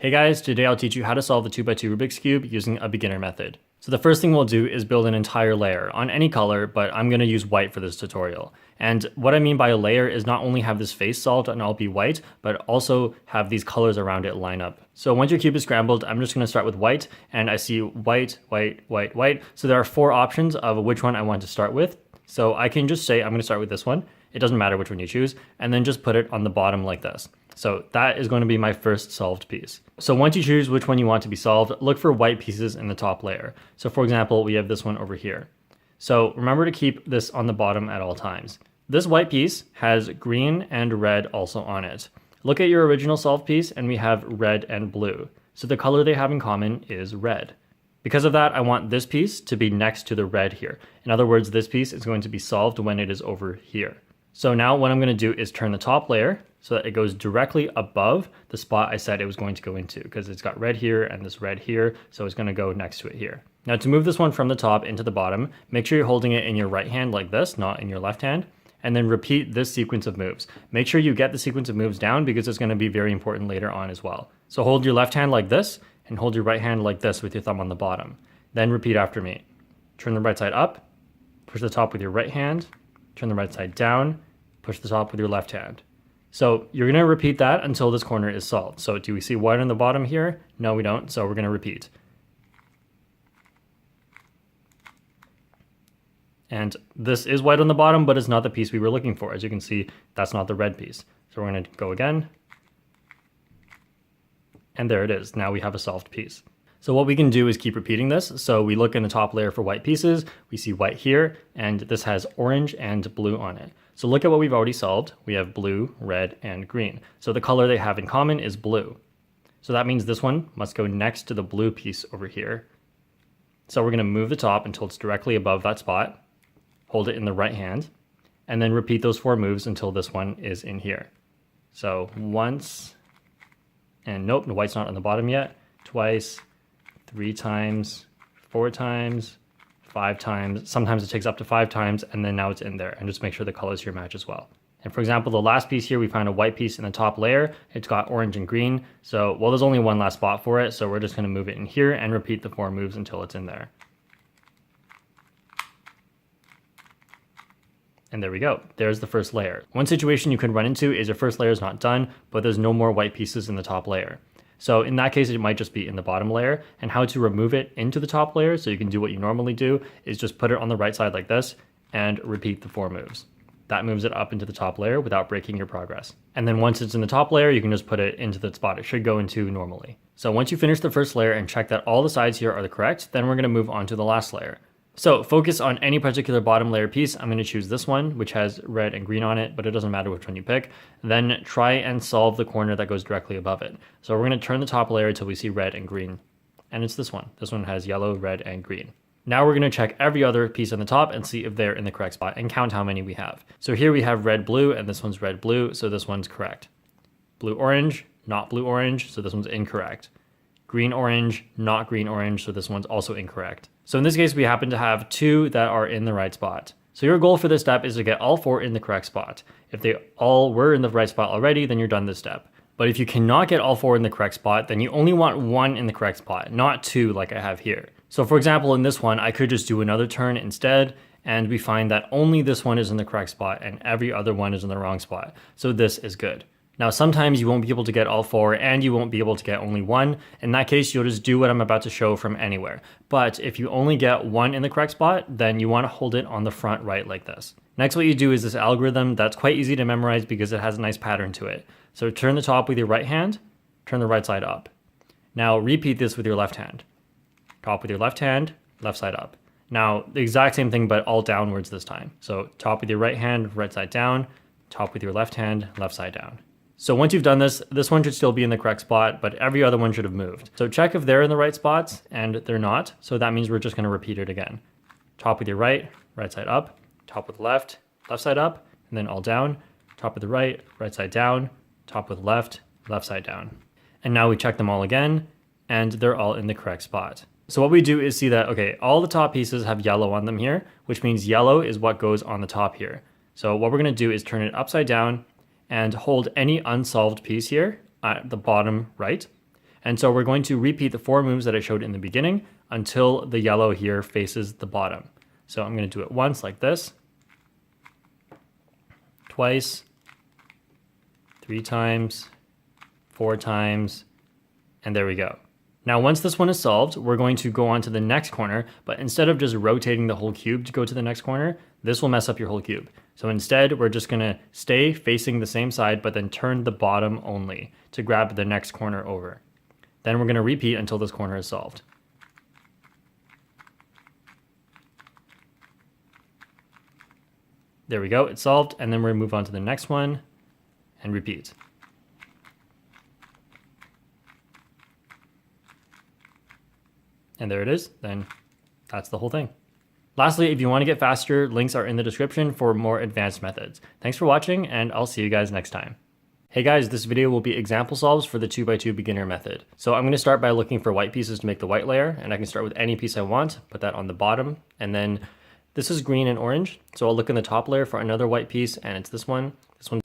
Hey guys, today I'll teach you how to solve the 2x2 Rubik's Cube using a beginner method. So the first thing we'll do is build an entire layer on any color, but I'm going to use white for this tutorial. And what I mean by a layer is not only have this face solved and all be white, but also have these colors around it line up. So once your cube is scrambled, I'm just going to start with white, and I see white, white, white, white. So there are 4 options of which one I want to start with. So I can just say I'm going to start with this one. It doesn't matter which one you choose, and then just put it on the bottom like this. So that is going to be my first solved piece. So once you choose which one you want to be solved, look for white pieces in the top layer. So for example, we have this one over here. So remember to keep this on the bottom at all times. This white piece has green and red also on it. Look at your original solved piece and we have red and blue. So the color they have in common is red. Because of that, I want this piece to be next to the red here. In other words, this piece is going to be solved when it is over here. So now what I'm going to do is turn the top layer so that it goes directly above the spot I said it was going to go into, because it's got red here and this red here, so it's going to go next to it here. Now to move this one from the top into the bottom, make sure you're holding it in your right hand like this, not in your left hand, and then repeat this sequence of moves. Make sure you get the sequence of moves down because it's going to be very important later on as well. So hold your left hand like this and hold your right hand like this with your thumb on the bottom. Then repeat after me. Turn the right side up, push the top with your right hand, turn the right side down, push the top with your left hand. So you're going to repeat that until this corner is solved. So do we see white on the bottom here? No, we don't. So we're going to repeat. And this is white on the bottom, but it's not the piece we were looking for. As you can see, that's not the red piece. So we're going to go again. And there it is. Now we have a solved piece. So what we can do is keep repeating this. So we look in the top layer for white pieces, we see white here, and this has orange and blue on it. So look at what we've already solved. We have blue, red, and green. So the color they have in common is blue. So that means this one must go next to the blue piece over here. So we're going to move the top until it's directly above that spot, hold it in the right hand, and then repeat those 4 moves until this one is in here. So once, and nope, the white's not on the bottom yet, twice, 3 times, 4 times, 5 times. Sometimes it takes up to 5 times, and then now it's in there. And just make sure the colors here match as well. And for example, the last piece here, we found a white piece in the top layer. It's got orange and green. So, well, there's only one last spot for it. So we're just going to move it in here and repeat the 4 moves until it's in there. And there we go. There's the first layer. One situation you could run into is your first layer is not done, but there's no more white pieces in the top layer. So in that case, it might just be in the bottom layer, and how to remove it into the top layer so you can do what you normally do is just put it on the right side like this and repeat the 4 moves. That moves it up into the top layer without breaking your progress. And then once it's in the top layer, you can just put it into the spot it should go into normally. So once you finish the first layer and check that all the sides here are the correct, then we're going to move on to the last layer. So focus on any particular bottom layer piece. I'm going to choose this one, which has red and green on it, but it doesn't matter which one you pick. Then try and solve the corner that goes directly above it. So we're going to turn the top layer until we see red and green. And it's this one. This one has yellow, red, and green. Now we're going to check every other piece on the top and see if they're in the correct spot and count how many we have. So here we have red, blue, and this one's red, blue. So this one's correct. Blue, orange, not blue, orange. So this one's incorrect. Green, orange, not green, orange, so this one's also incorrect. So in this case, we happen to have 2 that are in the right spot. So your goal for this step is to get all 4 in the correct spot. If they all were in the right spot already, then you're done this step. But if you cannot get all 4 in the correct spot, then you only want 1 in the correct spot, not 2 like I have here. So for example, in this one, I could just do another turn instead, and we find that only this one is in the correct spot and every other one is in the wrong spot. So this is good. Now, sometimes you won't be able to get all 4 and you won't be able to get only 1. In that case, you'll just do what I'm about to show from anywhere. But if you only get 1 in the correct spot, then you want to hold it on the front right like this. Next, what you do is this algorithm that's quite easy to memorize because it has a nice pattern to it. So turn the top with your right hand, turn the right side up. Now repeat this with your left hand. Top with your left hand, left side up. Now, the exact same thing, but all downwards this time. So top with your right hand, right side down, top with your left hand, left side down. So once you've done this, this one should still be in the correct spot, but every other one should have moved. So check if they're in the right spots, and they're not. So that means we're just going to repeat it again. Top with your right, right side up, top with left, left side up, and then all down, top with the right, right side down, top with left, left side down. And now we check them all again, and they're all in the correct spot. So what we do is see that, okay, all the top pieces have yellow on them here, which means yellow is what goes on the top here. So what we're going to do is turn it upside down and hold any unsolved piece here at the bottom right. And so we're going to repeat the 4 moves that I showed in the beginning until the yellow here faces the bottom. So I'm going to do it once like this, twice, 3 times, 4 times, and there we go. Now, once this one is solved, we're going to go on to the next corner, but instead of just rotating the whole cube to go to the next corner, this will mess up your whole cube. So instead, we're just gonna stay facing the same side, but then turn the bottom only to grab the next corner over. Then we're gonna repeat until this corner is solved. There we go, it's solved, and then we're gonna move on to the next one and repeat. And there it is, then that's the whole thing. Lastly, if you want to get faster, links are in the description for more advanced methods. Thanks for watching, and I'll see you guys next time. Hey guys, this video will be example solves for the 2x2 beginner method. So I'm going to start by looking for white pieces to make the white layer, and I can start with any piece I want, put that on the bottom, and then this is green and orange, so I'll look in the top layer for another white piece, and it's this one. This one's